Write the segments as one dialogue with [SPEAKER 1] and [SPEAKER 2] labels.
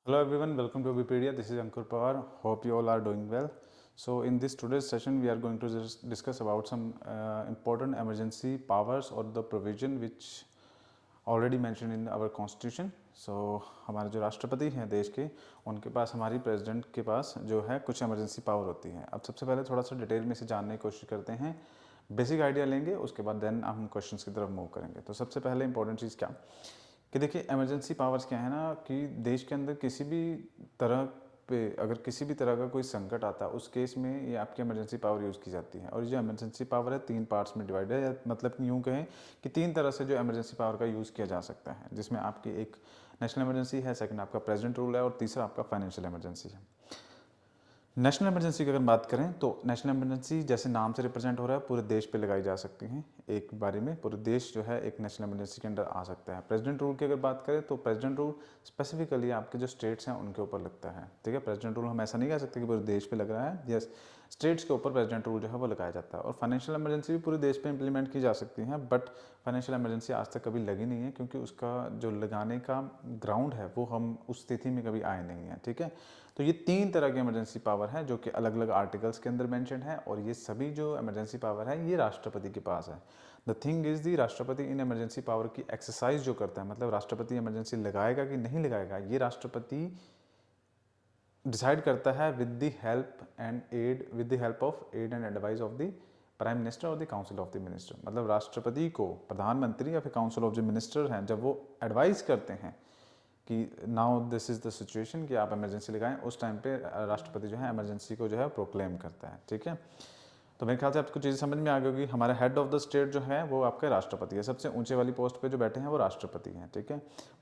[SPEAKER 1] Hello everyone, welcome to Wikipedia. This is Ankur Pawar. Hope you all are doing well. So in this today's session, we are going to just discuss about some important emergency powers or the provision which already mentioned in our constitution. So हमारे जो राष्ट्रपति हैं देश के, उनके पास हमारी president के पास जो है कुछ emergency power होती है. अब सबसे पहले थोड़ा सा डिटेल में से जानने की कोशिश करते हैं. बेसिक आइडिया लेंगे, उसके बाद देन हम क्वेश्चंस की तरफ मूव करेंगे. तो सबसे पहले इंपॉर्टेंट चीज़ क्या कि देखिए इमरजेंसी पावर्स क्या है ना कि देश के अंदर किसी भी तरह पे अगर किसी भी तरह का कोई संकट आता है उस केस में ये आपकी इमरजेंसी पावर यूज़ की जाती है. और ये जो इमरजेंसी पावर है 3 पार्ट्स में डिवाइड है, या मतलब यूँ कहें कि 3 तरह से जो इमरजेंसी पावर का यूज़ किया जा सकता है, जिसमें आपकी एक नेशनल इमरजेंसी है, सेकंड आपका प्रेसिडेंट रूल है और तीसरा आपका फाइनेंशियल इमरजेंसी है. नेशनल इमरजेंसी की अगर बात करें तो नेशनल इमरजेंसी जैसे नाम से रिप्रेजेंट हो रहा है पूरे देश पे लगाई जा सकती हैं. एक बारी में पूरे देश जो है एक नेशनल इमरजेंसी के अंडर आ सकता है. प्रेसिडेंट रूल की अगर बात करें तो प्रेसिडेंट रूल स्पेसिफिकली आपके जो स्टेट्स हैं उनके ऊपर लगता है. ठीक है, प्रेसिडेंट रूल हम ऐसा नहीं कह सकते कि पूरे देश पे लग रहा है. यस, स्टेट्स के ऊपर प्रेसिडेंट रूल जो है वो लगाया जाता है. और फाइनेंशियल इमरजेंसी भी पूरे देश पे इंप्लीमेंट की जा सकती है, बट फाइनेंशियल इमरजेंसी आज तक कभी लगी नहीं है क्योंकि उसका जो लगाने का ग्राउंड है वो हम उस स्थिति में कभी आए नहीं हैं. ठीक है, तो ये 3 तरह की इमरजेंसी पावर है जो कि अलग अलग आर्टिकल्स के अंदर मेंशन है. और ये सभी जो इमरजेंसी पावर है ये राष्ट्रपति के पास है. द थिंग इज दी राष्ट्रपति इन इमरजेंसी पावर की एक्सरसाइज जो करता है, मतलब राष्ट्रपति इमरजेंसी लगाएगा कि नहीं लगाएगा, ये राष्ट्रपति डिसाइड करता है with the help of aid and advice of the prime minister और the council of the minister. मतलब राष्ट्रपति को प्रधानमंत्री या फिर काउंसिल ऑफ द मिनिस्टर हैं, जब वो एडवाइस करते हैं कि now this is the situation कि आप इमरजेंसी लगाएं, उस टाइम पे राष्ट्रपति जो है इमरजेंसी को जो है प्रोक्लेम करता है. ठीक है, तो मेरे ख्याल से आपको चीज़ समझ में आ गई होगी. हमारा हेड ऑफ द स्टेट जो है वो आपका राष्ट्रपति है, सबसे ऊंचे वाली पोस्ट पे जो बैठे हैं वो राष्ट्रपति हैं. ठीक है,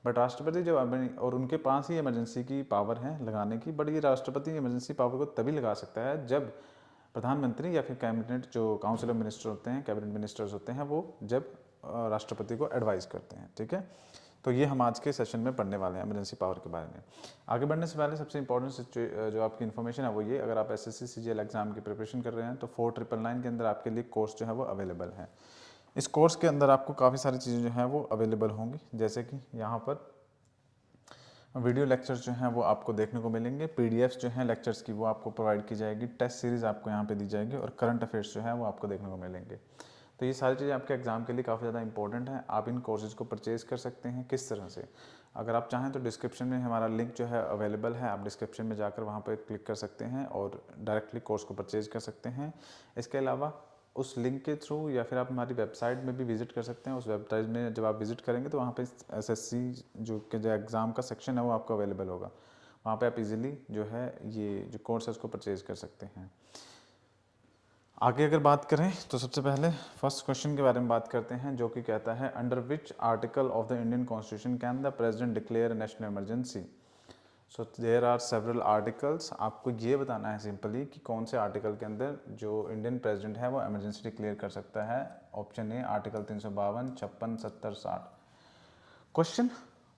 [SPEAKER 1] बट राष्ट्रपति जो और उनके पास ही इमरजेंसी की पावर है लगाने की, बट ये राष्ट्रपति इमरजेंसी पावर को तभी लगा सकता है जब प्रधानमंत्री या फिर कैबिनेट जो काउंसिल ऑफ मिनिस्टर होते हैं, कैबिनेट मिनिस्टर्स होते हैं, वो जब राष्ट्रपति को एडवाइस करते हैं. ठीक है, तो ये हम आज के सेशन में पढ़ने वाले हैं इमरजेंसी पावर के बारे में. आगे बढ़ने से पहले सबसे इंपॉर्टेंट जो आपकी इन्फॉर्मेशन है वो ये, अगर आप एसएससी सीजीएल एग्जाम की प्रिपरेशन कर रहे हैं तो 4999 के अंदर आपके लिए कोर्स जो है वो अवेलेबल है. इस कोर्स के अंदर आपको काफ़ी सारी चीज़ें जो हैं वो अवेलेबल होंगी, जैसे कि यहाँ पर वीडियो लेक्चर्स जो हैं वो आपको देखने को मिलेंगे, पीडीएफ्स जो हैं लेक्चर्स की वो आपको प्रोवाइड की जाएगी, टेस्ट सीरीज़ आपको यहाँ पे दी जाएगी और करंट अफेयर्स जो है वो आपको देखने को मिलेंगे. तो ये सारी चीज़ें आपके एग्जाम के लिए काफ़ी ज़्यादा इंपॉर्टेंट है. आप इन कोर्सेज़ को परचेज कर सकते हैं. किस तरह से, अगर आप चाहें तो डिस्क्रिप्शन में हमारा लिंक जो है अवेलेबल है, आप डिस्क्रिप्शन में जाकर वहाँ पर क्लिक कर सकते हैं और डायरेक्टली कोर्स को परचेज कर सकते हैं. इसके अलावा उस लिंक के थ्रू या फिर आप हमारी वेबसाइट में भी विजिट कर सकते हैं. उस वेबसाइट में जब आप विजिट करेंगे तो वहाँ पे एसएससी जो एग्ज़ाम का सेक्शन है वो आपको अवेलेबल होगा. वहाँ पे आप इजीली जो है ये जो कोर्स है उसको परचेज कर सकते हैं. आगे अगर बात करें तो सबसे पहले फर्स्ट क्वेश्चन के बारे में बात करते हैं, जो कि कहता है under which article of the Indian constitution can the president declare national emergency. So there are several articles. आपको ये बताना है सिंपली कि कौन से आर्टिकल के अंदर जो इंडियन प्रेसिडेंट है वो इमरजेंसी डिक्लेयर कर सकता है. ऑप्शन ए आर्टिकल 352, 56, 70, 60. क्वेश्चन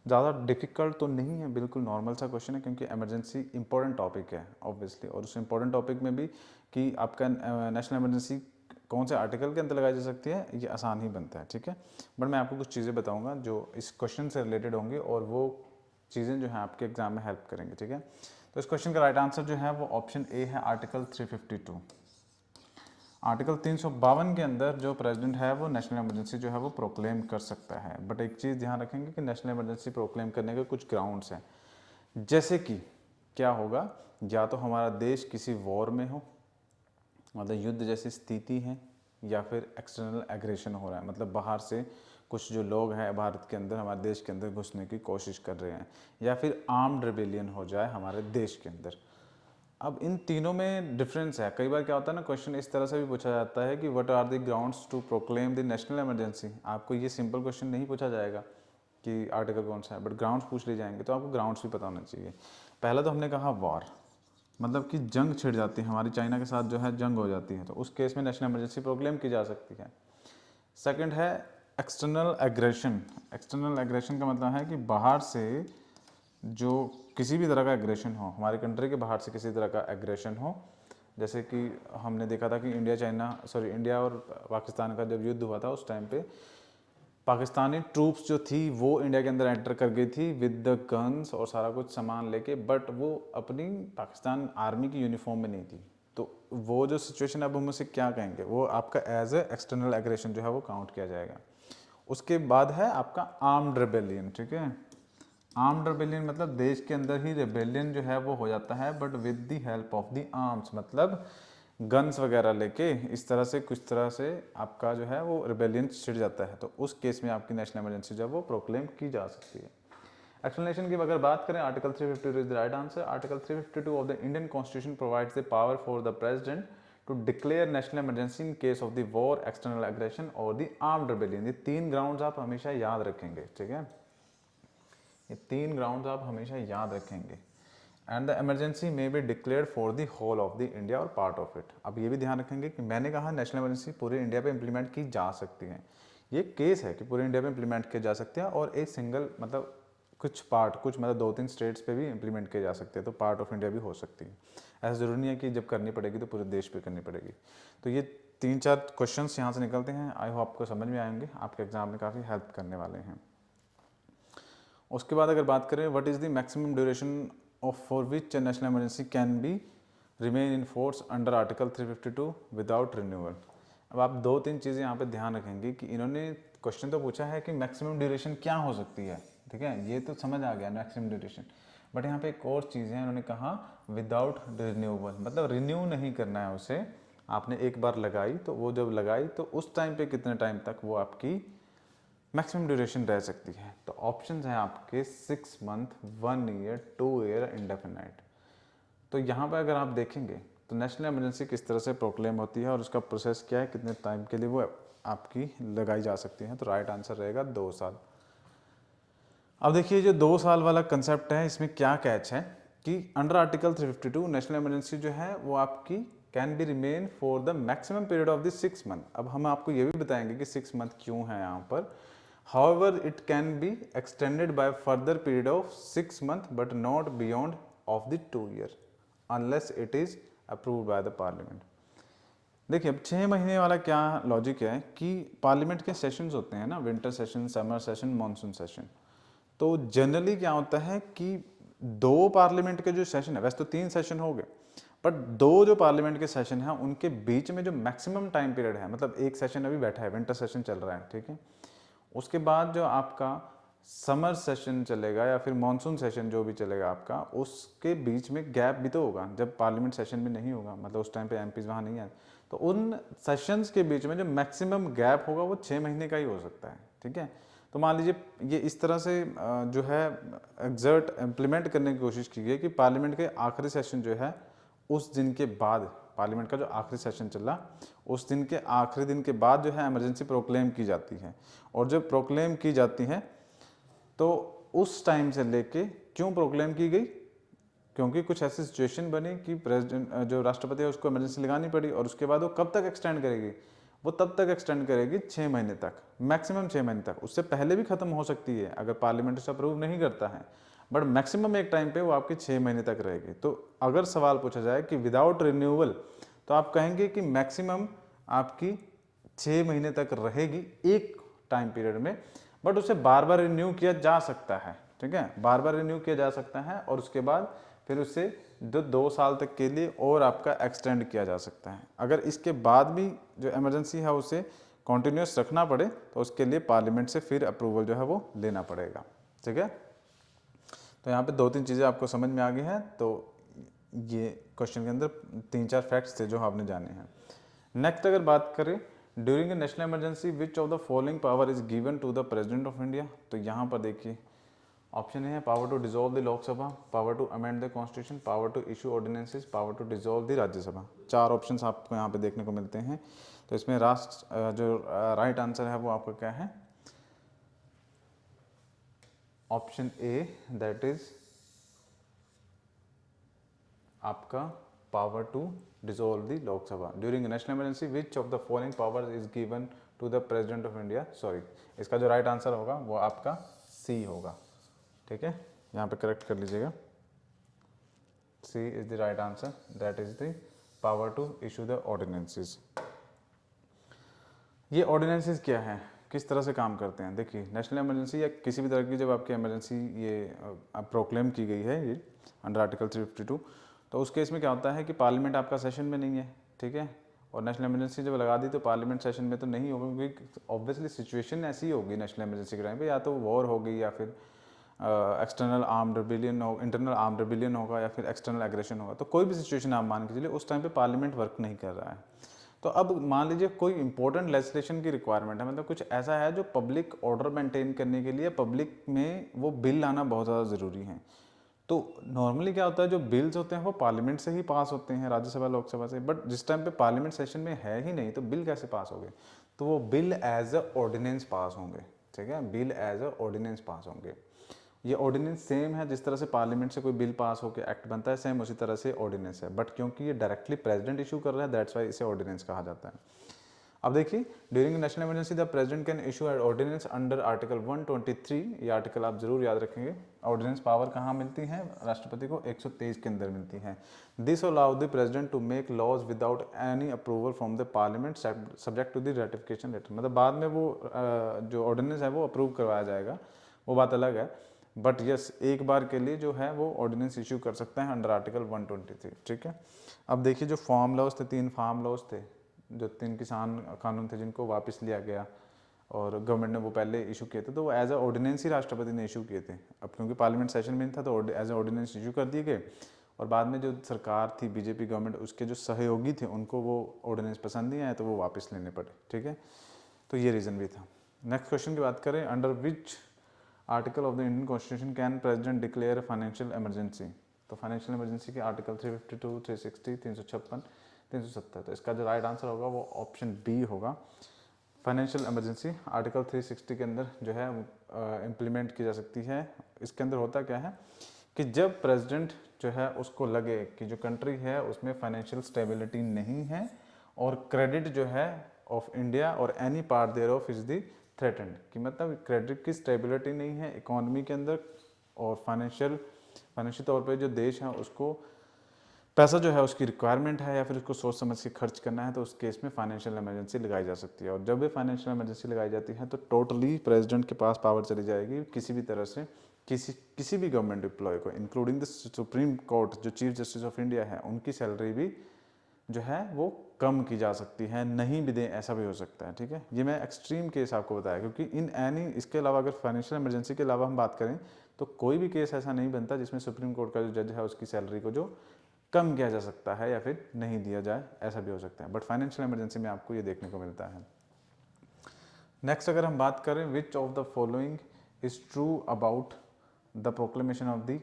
[SPEAKER 1] ज़्यादा डिफिकल्ट तो नहीं है, बिल्कुल नॉर्मल सा क्वेश्चन है क्योंकि इमरजेंसी इंपॉर्टेंट टॉपिक है ऑब्वियसली. और उस इंपॉर्टेंट टॉपिक में भी कि आपका नेशनल इमरजेंसी कौन से आर्टिकल के अंदर लगाई जा सकती है ये आसान ही बनता है. ठीक है, बट मैं आपको कुछ चीज़ें बताऊंगा जो इस क्वेश्चन से रिलेटेड होंगी और वो चीज़ें जो हैं आपके एग्जाम में हेल्प करेंगे. ठीक है, तो इस क्वेश्चन का राइट आंसर जो है वो ऑप्शन ए है, आर्टिकल 352. आर्टिकल 352 के अंदर जो प्रेसिडेंट है वो नेशनल इमरजेंसी जो है वो प्रोक्लेम कर सकता है. बट एक चीज़ ध्यान रखेंगे कि नेशनल इमरजेंसी प्रोक्लेम करने के कुछ ग्राउंड्स हैं, जैसे कि क्या होगा, या तो हमारा देश किसी वॉर में हो, मतलब युद्ध जैसी स्थिति है, या फिर एक्सटर्नल एग्रेशन हो रहा है, मतलब बाहर से कुछ जो लोग हैं भारत के अंदर हमारे देश के अंदर घुसने की कोशिश कर रहे हैं, या फिर आर्म्ड रिबेलियन हो जाए हमारे देश के अंदर. अब इन तीनों में डिफरेंस है. कई बार क्या होता है ना, क्वेश्चन इस तरह से भी पूछा जाता है कि what are the grounds to proclaim the national emergency. आपको ये सिंपल क्वेश्चन नहीं पूछा जाएगा कि आर्टिकल कौन सा है, बट ग्राउंड्स पूछ लिए जाएंगे, तो आपको ग्राउंड्स भी पता होना चाहिए. पहला तो हमने कहा वॉर, मतलब कि जंग छिड़ जाती है हमारी, चाइना के साथ जो है जंग हो जाती है, तो उस केस में नेशनल इमरजेंसी प्रोक्लेम की जा सकती है. सेकंड है एक्सटर्नल एग्रेशन. एक्सटर्नल एग्रेशन का मतलब है कि बाहर से जो किसी भी तरह का एग्रेशन हो, हमारी कंट्री के बाहर से किसी तरह का एग्रेशन हो. जैसे कि हमने देखा था कि इंडिया और पाकिस्तान का जब युद्ध हुआ था उस टाइम पे पाकिस्तानी ट्रूप्स जो थी वो इंडिया के अंदर एंटर कर गई थी विद द गन्स और सारा कुछ सामान लेके, बट वो अपनी पाकिस्तान आर्मी की यूनिफॉर्म में नहीं थी। तो वो जो सिचुएशन, अब हम उसे क्या कहेंगे, वो आपका एज ए एक्सटर्नल एग्रेशन जो है वो काउंट किया जाएगा। उसके बाद है आपका आर्म्ड रेबेलियन, ठीक है। आर्म्ड रेबेलियन मतलब देश के अंदर ही रेबेलियन जो है वो हो जाता है, but with the help of the arms, मतलब गन्स वगैरह लेके इस तरह से कुछ तरह से आपका जो है वो रिबेलियन छिड़ जाता है। तो उस केस में आपकी नेशनल इमरजेंसी जो है वो प्रोक्लेम की जा सकती है। एक्सप्लेनेशन की अगर बात करें, article 352 is the right answer. Article 352 of the Indian constitution provides the power for the president to declare national emergency in case of the war, external aggression और द आर्म्ड रिबेलियन। ये 3 grounds आप हमेशा याद रखेंगे, ठीक है। ये 3 grounds आप हमेशा याद रखेंगे। And the emergency may be declared for the whole of the India और पार्ट ऑफ इट। अब ये भी ध्यान रखेंगे कि मैंने कहा नेशनल इमरजेंसी पूरे इंडिया पे इंप्लीमेंट की जा सकती है। ये केस है कि पूरे इंडिया पे इंप्लीमेंट किया जा सकते हैं, और एक सिंगल मतलब कुछ पार्ट, कुछ मतलब 2-3 स्टेट्स पे भी इंप्लीमेंट किए जा सकते हैं, तो पार्ट ऑफ इंडिया भी हो सकती है। ऐसा ज़रूरी नहीं है कि जब करनी पड़ेगी तो पूरे देश पे करनी पड़ेगी। तो ये 3-4 क्वेश्चंस यहाँ से निकलते हैं। आई होप आपको समझ में आएंगे, आपके एग्जाम में काफ़ी हेल्प करने वाले हैं। उसके बाद अगर बात करें, what is the maximum duration of for which national emergency can be remain in force under article 352 without renewal. अब आप 2-3 चीज़ें यहाँ पे ध्यान रखेंगे कि इन्होंने क्वेश्चन तो पूछा है कि मैक्सिमम ड्यूरेशन क्या हो सकती है, ठीक है, ये तो समझ आ गया मैक्सिमम ड्यूरेशन, बट यहाँ पे एक और चीज़ है, उन्होंने कहा विदाउट रिन्यूअल, मतलब रिन्यू नहीं करना है उसे। आपने एक बार लगाई तो वो जब लगाई तो उस टाइम पे कितने टाइम तक वो आपकी मैक्सिमम ड्यूरेशन रह सकती है। तो ऑप्शन हैं आपके 6 मंथ, 1 ईयर, 2 ईयर, इंडेफिनाइट। तो यहाँ पर अगर आप देखेंगे तो नेशनल इमरजेंसी किस तरह से प्रोक्लेम होती है और उसका प्रोसेस क्या है, कितने टाइम के लिए वो आपकी लगाई जा सकती है। तो राइट आंसर रहेगा 2 साल। अब देखिए जो 2 साल वाला कंसेप्ट है, इसमें क्या कैच है कि अंडर आर्टिकल 352 नेशनल इमरजेंसी जो है वो आपकी can be remain for the maximum period of the 6 month. अब हम आपको ये भी बताएंगे कि 6 मंथ क्यों है यहाँ पर। However, it can be extended by further period of 6 months but not beyond of the 2 year unless it is approved by the parliament। देखिए अब 6 महीने वाला क्या लॉजिक है कि पार्लियामेंट के सेशंस होते हैं ना, winter session, summer session, monsoon session. तो जनरली क्या होता है कि 2 पार्लियामेंट के जो सेशन है, वैसे तो 3 सेशन हो गए, बट 2 जो पार्लियामेंट के सेशन हैं उनके बीच में जो मैक्सिमम टाइम पीरियड है, मतलब एक सेशन अभी बैठा है, विंटर सेशन चल रहा है, ठीक है, उसके बाद जो आपका समर सेशन चलेगा या फिर मॉनसून सेशन जो भी चलेगा आपका, उसके बीच में गैप भी तो होगा जब पार्लियामेंट सेशन भी नहीं होगा, मतलब उस टाइम पे एमपीज वहाँ नहीं आए। तो उन सेशंस के बीच में जो मैक्सिमम गैप होगा वो 6 महीने का ही हो सकता है, ठीक है। तो मान लीजिए ये इस तरह से जो है एग्जर्ट इम्प्लीमेंट करने की कोशिश की गई कि पार्लियामेंट के आखिरी सेशन जो है उस दिन के बाद, पार्लियामेंट का जो आखिरी सेशन चला उस दिन के आखिरी दिन के बाद जो है इमरजेंसी प्रोक्लेम की जाती है। और जब प्रोक्लेम की जाती है तो उस टाइम से लेके, क्यों प्रोक्लेम की गई, क्योंकि कुछ ऐसी सिचुएशन बनी कि प्रेसिडेंट जो राष्ट्रपति है उसको इमरजेंसी लगानी पड़ी, और उसके बाद वो कब तक एक्सटेंड करेगी, वो तब तक एक्सटेंड करेगी 6 महीने तक, मैक्सिमम 6 महीने तक। उससे पहले भी खत्म हो सकती है अगर पार्लियामेंट उसे अप्रूव नहीं करता है, बट मैक्सिमम एक टाइम पे वो आपकी 6 महीने तक रहेगी। तो अगर सवाल पूछा जाए कि विदाउट रिन्यूअल, तो आप कहेंगे कि मैक्सिमम आपकी 6 महीने तक रहेगी एक टाइम पीरियड में, बट उसे बार बार रिन्यू किया जा सकता है, ठीक है, बार बार रिन्यू किया जा सकता है, और उसके बाद फिर उसे 2 साल तक के लिए और आपका एक्सटेंड किया जा सकता है। अगर इसके बाद भी जो इमरजेंसी है उसे कॉन्टिन्यूस रखना पड़े तो उसके लिए पार्लियामेंट से फिर अप्रूवल जो है वो लेना पड़ेगा, ठीक है। तो यहाँ पे 2-3 चीज़ें आपको समझ में आ गई हैं। तो ये क्वेश्चन के अंदर 3-4 फैक्ट्स थे जो आपने जाने हैं। नेक्स्ट अगर बात करें, during a national emergency which of the following power is given to the president of India. तो यहाँ पर देखिए ऑप्शन है power to dissolve the Lok Sabha, power to amend the constitution, power to issue ordinances, power to dissolve the Rajya Sabha. 4 options आपको यहाँ पे देखने को मिलते हैं। तो इसमें जो राइट आंसर है वो आपका क्या है, ऑप्शन ए, दैट इज आपका power to dissolve the Lok Sabha. During national emergency which of the following power is given to the president of India. Sorry, इसका जो राइट आंसर होगा वो आपका सी होगा, ठीक है, यहाँ पे करेक्ट कर लीजिएगा। C is the right answer, that is the power to issue the ordinances. ये ऑर्डिनेंसेस क्या है, किस तरह से काम करते हैं। देखिए नेशनल इमरजेंसी या किसी भी तरह की जब आपकी इमरजेंसी ये प्रोक्लेम की गई है ये अंडर आर्टिकल 352, तो उस केस में क्या होता है कि पार्लियामेंट आपका सेशन में नहीं है, ठीक है, और नेशनल इमरजेंसी जब लगा दी तो पार्लियामेंट सेशन में तो नहीं होगा, क्योंकि ऑब्वियसली सिचुएशन ऐसी होगी नेशनल इमरजेंसी के टाइम पे, या तो वॉर होगी या फिर एक्सटर्नल आर्म्ड रिबेलियन हो, इंटरनल आर्म्ड रिबेलियन होगा या फिर एक्सटर्नल एग्रेशन होगा। तो कोई भी सिचुएशन आप मान के चलिए उस टाइम पे पार्लियामेंट वर्क नहीं कर रहा है। तो अब मान लीजिए कोई इंपॉर्टेंट लेजिस्लेशन की रिक्वायरमेंट है, मतलब कुछ ऐसा है जो पब्लिक ऑर्डर मेंटेन करने के लिए पब्लिक में वो बिल लाना बहुत ज़्यादा ज़रूरी है। तो नॉर्मली क्या होता है, जो बिल्स होते हैं वो पार्लियामेंट से ही पास होते हैं, राज्यसभा लोकसभा से, बट जिस टाइम पे पार्लियामेंट सेशन में है ही नहीं तो बिल कैसे पास होंगे, तो वो bill as a ordinance pass होंगे, ठीक है, bill as a ordinance pass होंगे। ये ऑर्डिनेंस सेम है जिस तरह से पार्लियामेंट से कोई बिल पास होकर एक्ट बनता है, सेम उसी तरह से ऑर्डिनेंस है, बट क्योंकि ये डायरेक्टली प्रेसिडेंट इशू कर रहा है दैट्स वाई इसे ऑर्डिनेंस कहा जाता है। अब देखिए during national emergency the president can issue an ordinance under article 123, ये आर्टिकल आप जरूर याद रखेंगे। ऑर्डिनेंस पावर कहाँ मिलती है, राष्ट्रपति को 123 के अंदर मिलती है। This allow the president to make laws without any approval from the parliament subject to the ratification letter, मतलब बाद में वो जो ऑर्डिनेंस है वो अप्रूव करवाया जाएगा, वो बात अलग है, बट यस एक बार के लिए जो है वो ऑर्डिनेंस इशू कर सकते हैं अंडर आर्टिकल 123, ठीक है। अब देखिए जो फार्म लॉज थे, 3 फार्म लॉज थे, जो 3 किसान कानून थे जिनको वापस लिया गया और गवर्नमेंट ने वो पहले इशू किए थे, तो वो एज अ ऑर्डिनेंस ही राष्ट्रपति ने इशू किए थे। अब क्योंकि पार्लियामेंट सेशन में नहीं था तो एज अ ऑर्डिनेंस इशू कर दिए गए, और बाद में जो सरकार थी बीजेपी गवर्नमेंट, उसके जो सहयोगी थे उनको वो ऑर्डिनेंस पसंद नहीं आए तो वो वापस लेने पड़े, ठीक है, तो ये रीज़न भी था। नेक्स्ट क्वेश्चन की बात करें, under which article of the Indian constitution can president declare financial emergency, तो फाइनेंशियल इमरजेंसी के आर्टिकल 352, 360, 356, 370, तो इसका जो राइट आंसर होगा वो ऑप्शन बी होगा। फाइनेंशियल इमरजेंसी आर्टिकल 360 के अंदर जो है इम्प्लीमेंट की जा सकती है। इसके अंदर होता क्या है कि जब प्रेसिडेंट जो है उसको लगे कि जो कंट्री है उसमें फाइनेंशियल स्टेबिलिटी नहीं है और क्रेडिट जो है ऑफ इंडिया और any part thereof is the threatened, कि मतलब क्रेडिट की स्टेबिलिटी नहीं है इकोनॉमी के अंदर और फाइनेंशियल तौर पे जो देश है उसको पैसा जो है उसकी रिक्वायरमेंट है या फिर उसको सोच समझ के खर्च करना है, तो उस केस में फाइनेंशियल इमरजेंसी लगाई जा सकती है। और जब भी फाइनेंशियल इमरजेंसी लगाई जाती है तो टोटली प्रेसिडेंट के पास पावर चली जाएगी किसी भी तरह से किसी भी गवर्नमेंट एम्प्लॉय को, इंक्लूडिंग द सुप्रीम कोर्ट जो चीफ जस्टिस ऑफ इंडिया है उनकी सैलरी भी जो है वो कम की जा सकती है, नहीं भी दें ऐसा भी हो सकता है, ठीक है। ये मैं एक्सट्रीम केस आपको बताया, क्योंकि इन एनी इसके अलावा अगर फाइनेंशियल इमरजेंसी के अलावा हम बात करें तो कोई भी केस ऐसा नहीं बनता जिसमें सुप्रीम कोर्ट का जो जज है उसकी सैलरी को जो कम किया जा सकता है या फिर नहीं दिया जाए, ऐसा भी हो सकता है, बट फाइनेंशियल इमरजेंसी में आपको ये देखने को मिलता है। नेक्स्ट अगर हम बात करें, विच of the following is true about the proclamation of the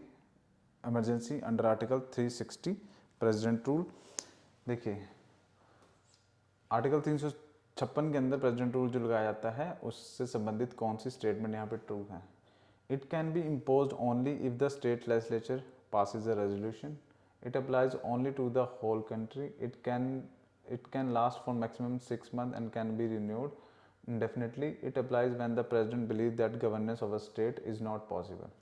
[SPEAKER 1] emergency under article 360 president rule. देखिए आर्टिकल 356 के अंदर प्रेसिडेंट रूल जो लगाया जाता है उससे संबंधित कौन सी स्टेटमेंट यहाँ पे ट्रू है। It can be imposed only if the state legislature passes a resolution. It applies only to the whole country. It can last for maximum 6 months and can be renewed indefinitely. It applies when the president believes that governance of a state is not possible.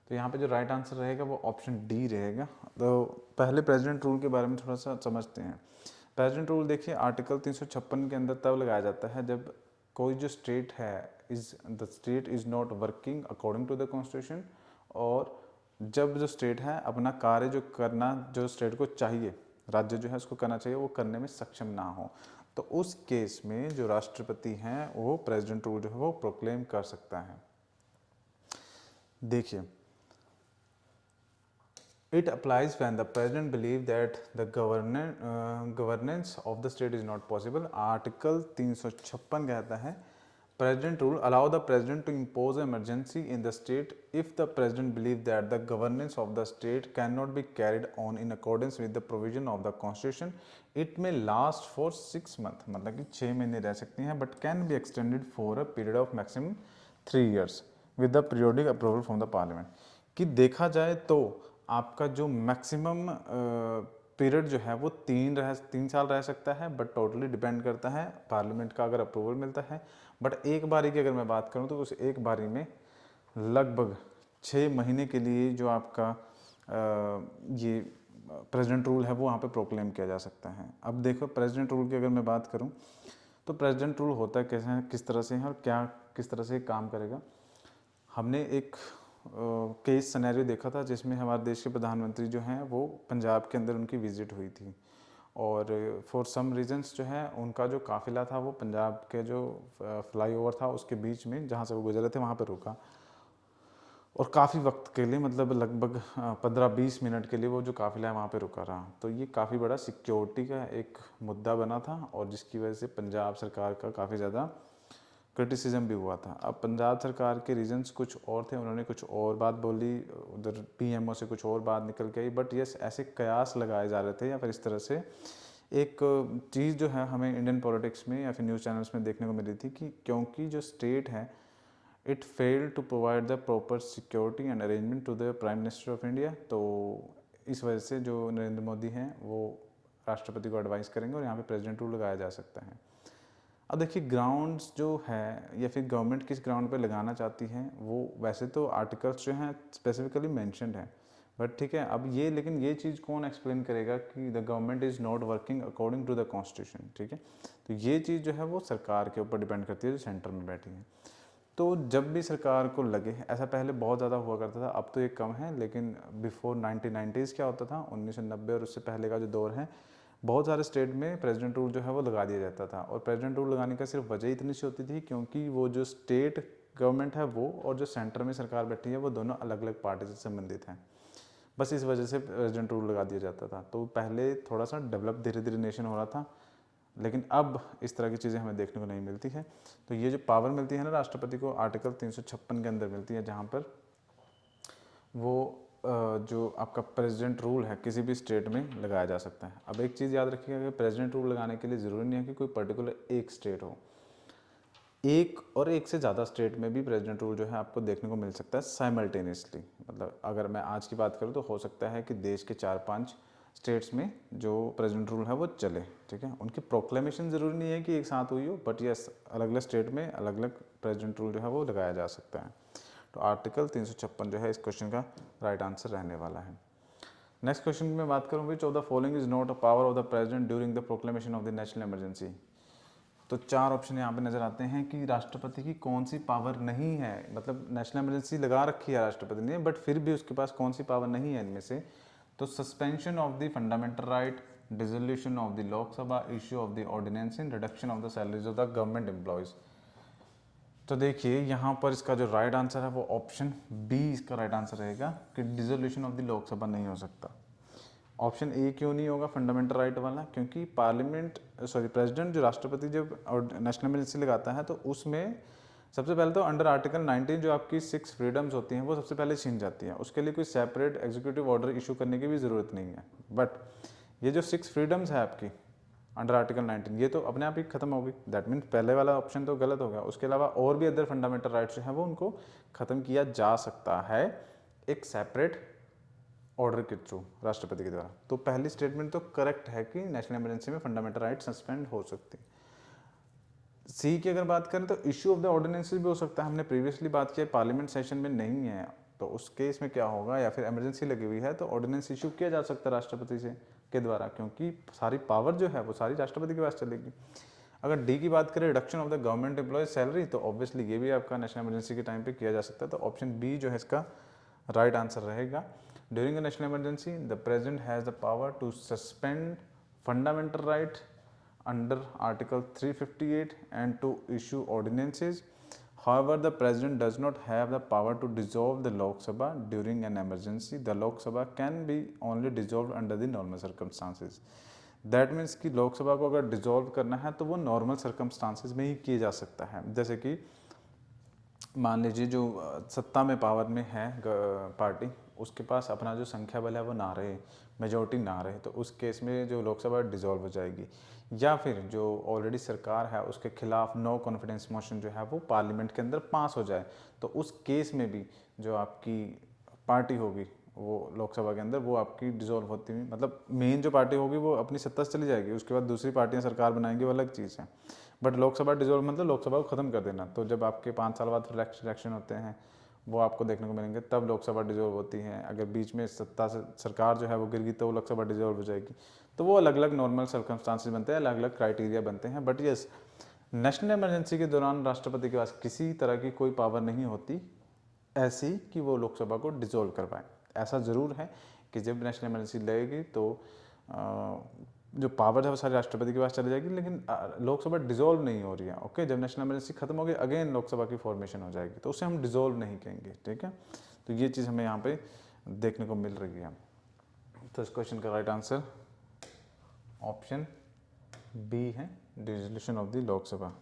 [SPEAKER 1] तो यहाँ पे जो right answer रहेगा वो option D रहेगा। तो पहले president rule के बारे में थोड़ा सा समझते हैं। प्रेसिडेंट रूल देखिए आर्टिकल 356 के अंदर तब लगाया जाता है जब कोई जो स्टेट है the state is not working according to the constitution, और जब जो स्टेट है अपना कार्य जो करना जो स्टेट को चाहिए, राज्य जो है उसको करना चाहिए, वो करने में सक्षम ना हो, तो उस केस में जो राष्ट्रपति हैं वो प्रेसिडेंट रूल जो है वो प्रोक्लेम कर सकता है। देखिए it applies when the president believe that the governance of the state is not possible. Article 356 कहता है president rule allow the president to impose an emergency in the state if the president believe that the governance of the state cannot be carried on in accordance with the provision of the constitution. It may last for 6 months, मतलब कि 6 महीने रह सकती हैं, but can be extended for a period of maximum 3 years with the periodic approval from the parliament. कि देखा जाए तो आपका जो मैक्सिमम पीरियड जो है वो 3 साल रह सकता है, बट टोटली डिपेंड करता है पार्लियामेंट का अगर अप्रूवल मिलता है। बट एक बारी की अगर मैं बात करूं तो उस एक बारी में लगभग 6 महीने के लिए जो आपका ये प्रेसिडेंट रूल है वो वहाँ पे प्रोक्लेम किया जा सकता है। अब देखो प्रेसिडेंट रूल की अगर मैं बात करूँ तो प्रेसिडेंट रूल होता है कैसे, किस तरह से है और क्या किस तरह से काम करेगा। हमने एक केस सिनेरियो देखा था जिसमें हमारे देश के प्रधानमंत्री जो हैं वो पंजाब के अंदर उनकी विज़िट हुई थी और फॉर सम रीजंस जो है उनका जो काफ़िला था वो पंजाब के जो फ्लाईओवर था उसके बीच में जहाँ से वो गुजर रहे थे वहाँ पर रुका और काफ़ी वक्त के लिए मतलब लगभग 15-20 मिनट के लिए वो जो काफ़िला है वहाँ पे रुका रहा। तो ये काफ़ी बड़ा सिक्योरिटी का एक मुद्दा बना था और जिसकी वजह से पंजाब सरकार का काफ़ी ज़्यादा क्रिटिसिज्म भी हुआ था। अब पंजाब सरकार के रीजंस कुछ और थे, उन्होंने कुछ और बात बोली, उधर पीएमओ से कुछ और बात निकल के आई, बट यस ऐसे कयास लगाए जा रहे थे या फिर इस तरह से एक चीज़ जो है हमें इंडियन पॉलिटिक्स में या फिर न्यूज़ चैनल्स में देखने को मिली थी कि क्योंकि जो स्टेट है it failed to provide the proper security and arrangement to the prime minister of India. तो इस वजह से जो नरेंद्र मोदी हैं वो राष्ट्रपति को एडवाइस करेंगे और यहाँ पे प्रेसिडेंट रूल लगाया जा सकता है। अब देखिए ग्राउंड्स जो है या फिर गवर्नमेंट किस ग्राउंड पे लगाना चाहती है वो वैसे तो आर्टिकल्स जो हैं स्पेसिफिकली मेंशन्ड है, बट ठीक है अब ये लेकिन ये चीज़ कौन एक्सप्लेन करेगा कि the government is not working according to the constitution, ठीक है। तो ये चीज़ जो है वो सरकार के ऊपर डिपेंड करती है जो सेंटर में बैठी है। तो जब भी सरकार को लगे, ऐसा पहले बहुत ज़्यादा हुआ करता था, अब तो ये कम है, लेकिन बिफोर 1990s क्या होता था 1990 और उससे पहले का जो दौर है बहुत सारे स्टेट में प्रेसिडेंट रूल जो है वो लगा दिया जाता था और प्रेसिडेंट रूल लगाने का सिर्फ वजह इतनी सी होती थी क्योंकि वो जो स्टेट गवर्नमेंट है वो और जो सेंटर में सरकार बैठी है वो दोनों अलग अलग पार्टी से संबंधित हैं, बस इस वजह से प्रेसिडेंट रूल लगा दिया जाता था। तो पहले थोड़ा सा डेवलप धीरे धीरे नेशन हो रहा था, लेकिन अब इस तरह की चीज़ें हमें देखने को नहीं मिलती है। तो ये जो पावर मिलती है ना राष्ट्रपति को आर्टिकल 356 के अंदर मिलती है जहाँ पर वो जो आपका प्रेसिडेंट रूल है किसी भी स्टेट में लगाया जा सकता है। अब एक चीज़ याद रखिएगा कि प्रेसिडेंट रूल लगाने के लिए ज़रूरी नहीं है कि कोई पर्टिकुलर एक स्टेट हो, एक और एक से ज़्यादा स्टेट में भी प्रेसिडेंट रूल जो है आपको देखने को मिल सकता है साइमल्टेनियसली। मतलब अगर मैं आज की बात करूँ तो हो सकता है कि देश के 4-5 स्टेट्स में जो प्रेसिडेंट रूल है वो चले, ठीक है। उनकी प्रोक्लेमेशन ज़रूरी नहीं है कि एक साथ हुई हो, बट यस अलग अलग स्टेट में अलग अलग प्रेसिडेंट रूल जो है वो लगाया जा सकता है। तो आर्टिकल 356 जो है इस क्वेश्चन का राइट आंसर रहने वाला है। नेक्स्ट क्वेश्चन में बात करूँ विच of the following is not a power of the president during the proclamation of the national emergency. तो 4 ऑप्शन यहाँ पे नजर आते हैं कि राष्ट्रपति की कौन सी पावर नहीं है, मतलब नेशनल इमरजेंसी लगा रखी है राष्ट्रपति ने बट फिर भी उसके पास कौन सी पावर नहीं है इनमें से। तो suspension of the fundamental right, dissolution of the Lok Sabha, issue of the ordinance in reduction of the salaries of the government employees. तो देखिए यहाँ पर इसका जो राइट आंसर है वो ऑप्शन बी इसका राइट आंसर रहेगा कि डिसोल्यूशन ऑफ द लोकसभा नहीं हो सकता। ऑप्शन ए क्यों नहीं होगा फंडामेंटल राइट वाला, क्योंकि पार्लियामेंट प्रेसिडेंट जो राष्ट्रपति जब नेशनल इमरजेंसी लगाता है तो उसमें सबसे पहले तो अंडर आर्टिकल 19 जो आपकी 6 फ्रीडम्स होती हैं वो सबसे पहले छीन जाती हैं, उसके लिए कोई सेपरेट एग्जीक्यूटिव ऑर्डर इशू करने की भी ज़रूरत नहीं है। बट ये जो 6 फ्रीडम्स है आपकी अंडर आर्टिकल 19 ये तो अपने आप ही खत्म होगी, दैट मीन्स पहले वाला ऑप्शन तो गलत हो गया। उसके अलावा और भी अदर फंडामेंटल राइट्स जो है वो उनको खत्म किया जा सकता है एक सेपरेट ऑर्डर के थ्रू राष्ट्रपति के द्वारा। तो पहली स्टेटमेंट तो करेक्ट है कि नेशनल इमरजेंसी में फंडामेंटल राइट सस्पेंड हो सकती है। सी की अगर बात करें तो इश्यू ऑफ द ऑर्डिनेंसेस भी हो सकता है, हमने प्रीवियसली बात किया पार्लियामेंट सेशन में नहीं है तो उस केस में क्या होगा, या फिर इमरजेंसी लगी हुई है तो ऑर्डिनेंस इशू किया जा सकता है राष्ट्रपति से के द्वारा, क्योंकि सारी पावर जो है वो सारी राष्ट्रपति के पास चलेगी। अगर डी की बात करें reduction of the government employee salary, तो ऑब्वियसली ये भी आपका नेशनल इमरजेंसी के टाइम पे किया जा सकता है। तो ऑप्शन बी जो है इसका राइट आंसर रहेगा। During a national emergency the president has the power to suspend fundamental right under Article 358 and to issue ordinances. However, the President does not have the power to dissolve the Lok Sabha during an emergency. The Lok Sabha can be only dissolved under the normal circumstances. That means कि लोकसभा को अगर dissolve करना है तो वो normal circumstances में ही किया जा सकता है। जैसे कि मान लीजिए जो सत्ता में पावर में है पार्टी, उसके पास अपना जो संख्या बल है वो ना रहे, मेजोरिटी ना रहे, तो उस केस में जो लोकसभा डिसॉल्व हो जाएगी। या फिर जो ऑलरेडी सरकार है उसके खिलाफ नो कॉन्फिडेंस मोशन जो है वो पार्लियामेंट के अंदर पास हो जाए, तो उस केस में भी जो आपकी पार्टी होगी वो लोकसभा के अंदर वो आपकी डिसॉल्व होती हुई, मतलब मेन जो पार्टी होगी वो अपनी सत्ता से चली जाएगी, उसके बाद दूसरी पार्टियां सरकार बनाएंगी वो अलग चीज़ है। बट लोकसभा डिसॉल्व मतलब लोकसभा को ख़त्म कर देना। तो जब आपके 5 साल बाद इलेक्शन होते हैं वो आपको देखने को मिलेंगे, तब लोकसभा डिसॉल्व होती है। अगर बीच में सत्ता से सरकार जो है वो गिर गई तो वो लोकसभा डिसॉल्व हो जाएगी। तो वो अलग अलग नॉर्मल सर्कमस्टांसेस बनते हैं, अलग अलग क्राइटेरिया बनते हैं। बट यस नेशनल इमरजेंसी के दौरान राष्ट्रपति के पास किसी तरह की कोई पावर नहीं होती ऐसी कि वो लोकसभा को डिसॉल्व कर पाए। ऐसा ज़रूर है कि जब नेशनल इमरजेंसी लगेगी तो जो पावर है वो सारी राष्ट्रपति के पास चली जाएगी, लेकिन लोकसभा डिसॉल्व नहीं हो रही है। ओके, जब नेशनल इमरजेंसी खत्म होगी अगेन लोकसभा की फॉर्मेशन हो जाएगी, तो उसे हम डिसॉल्व नहीं कहेंगे। ठीक है, तो ये चीज़ हमें यहाँ पे देखने को मिल रही है। तो इस क्वेश्चन का राइट आंसर ऑप्शन बी है, डिसोल्यूशन ऑफ द लोकसभा।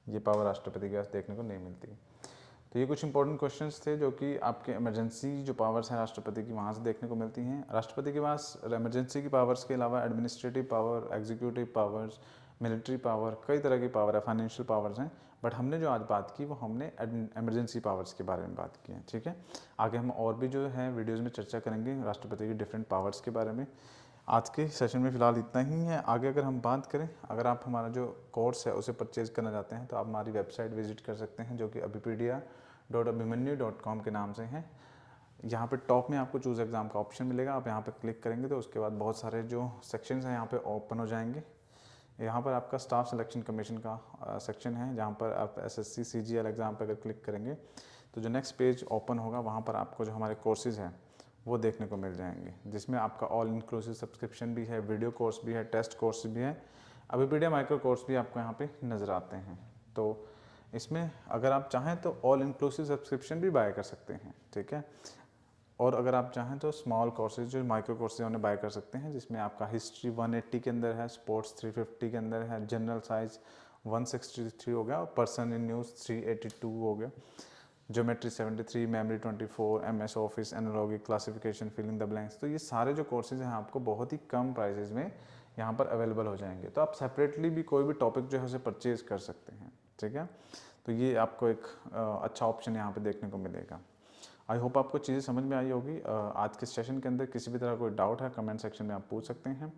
[SPEAKER 1] ये पावर राष्ट्रपति के पास देखने को नहीं मिलती। तो ये कुछ इंपॉर्टेंट क्वेश्चंस थे जो कि आपके इमरजेंसी जो पावर्स हैं राष्ट्रपति की वहाँ से देखने को मिलती हैं। राष्ट्रपति के पास इमरजेंसी की पावर्स के अलावा administrative power, executive powers, military power, कई तरह की पावर है, फाइनेंशियल पावर्स हैं। बट हमने जो आज बात की वो हमने इमरजेंसी पावर्स के बारे में बात की है। ठीक है, आगे हम और भी जो है वीडियोज़ में चर्चा करेंगे राष्ट्रपति की डिफरेंट पावर्स के बारे में। आज के सेशन में फ़िलहाल इतना ही है। आगे अगर हम बात करें, अगर आप हमारा जो कोर्स है उसे परचेज़ करना चाहते हैं तो आप हमारी वेबसाइट विजिट कर सकते हैं, जो कि abhipedia.abhimanyu.com के नाम से है। यहाँ पे टॉप में आपको चूज़ एग्ज़ाम का ऑप्शन मिलेगा, आप यहाँ पे क्लिक करेंगे तो उसके बाद बहुत सारे जो सेक्शंस हैं यहाँ पे ओपन हो जाएंगे। यहाँ पर आपका स्टाफ सिलेक्शन कमीशन का सेक्शन है, जहाँ पर आप SSC CGL एग्ज़ाम पर अगर क्लिक करेंगे तो जो नेक्स्ट पेज ओपन होगा वहाँ पर आपको जो हमारे कोर्सेज़ हैं वो देखने को मिल जाएंगे, जिसमें आपका ऑल इंक्लूसिव सब्सक्रिप्शन भी है, वीडियो कोर्स भी है, टेस्ट कोर्स भी है, अभिपीडिया माइक्रो कोर्स भी आपको यहाँ पे नज़र आते हैं। तो इसमें अगर आप चाहें तो ऑल इंक्लूसिव सब्सक्रिप्शन भी बाय कर सकते हैं। ठीक है, और अगर आप चाहें तो स्मॉल कोर्सेज जो माइक्रो कोर्सेज उन्हें बाय कर सकते हैं, जिसमें आपका हिस्ट्री 180 के अंदर है, स्पोर्ट्स 350 के अंदर है, जनरल साइंस 163 हो गया और पर्सन इन न्यूज़ 382 हो गया, geometry 73, memory 24, MS office, analogy, classification, filling the blanks. तो ये सारे जो कोर्सेज हैं आपको बहुत ही कम प्राइसेस में यहाँ पर अवेलेबल हो जाएंगे। तो आप सेपरेटली भी कोई भी टॉपिक जो है उसे परचेज कर सकते हैं। ठीक है, तो ये आपको एक अच्छा ऑप्शन यहाँ पे देखने को मिलेगा। आई होप आपको चीज़ें समझ में आई होगी। आज के सेशन के अंदर किसी भी तरह कोई डाउट है कमेंट सेक्शन में आप पूछ सकते हैं।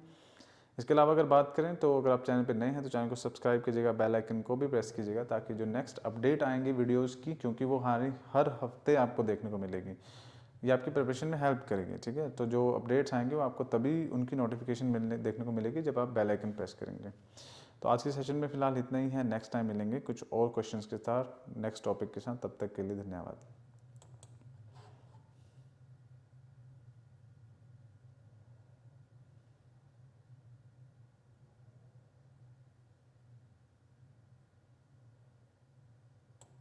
[SPEAKER 1] इसके अलावा अगर बात करें तो अगर आप चैनल पर नए हैं तो चैनल को सब्सक्राइब कीजिएगा, बेल आइकन को भी प्रेस कीजिएगा, ताकि जो नेक्स्ट अपडेट आएंगी वीडियोस की, क्योंकि वो हर हफ्ते आपको देखने को मिलेगी, ये आपकी प्रिपरेशन में हेल्प करेगी। ठीक है, तो जो अपडेट्स आएंगे वो आपको तभी उनकी नोटिफिकेशन देखने को मिलेगी जब आप बेल आइकन प्रेस करेंगे। तो आज के सेशन में फ़िलहाल इतना ही है, नेक्स्ट टाइम मिलेंगे कुछ और क्वेश्चंस के साथ, नेक्स्ट टॉपिक के साथ। तब तक के लिए धन्यवाद।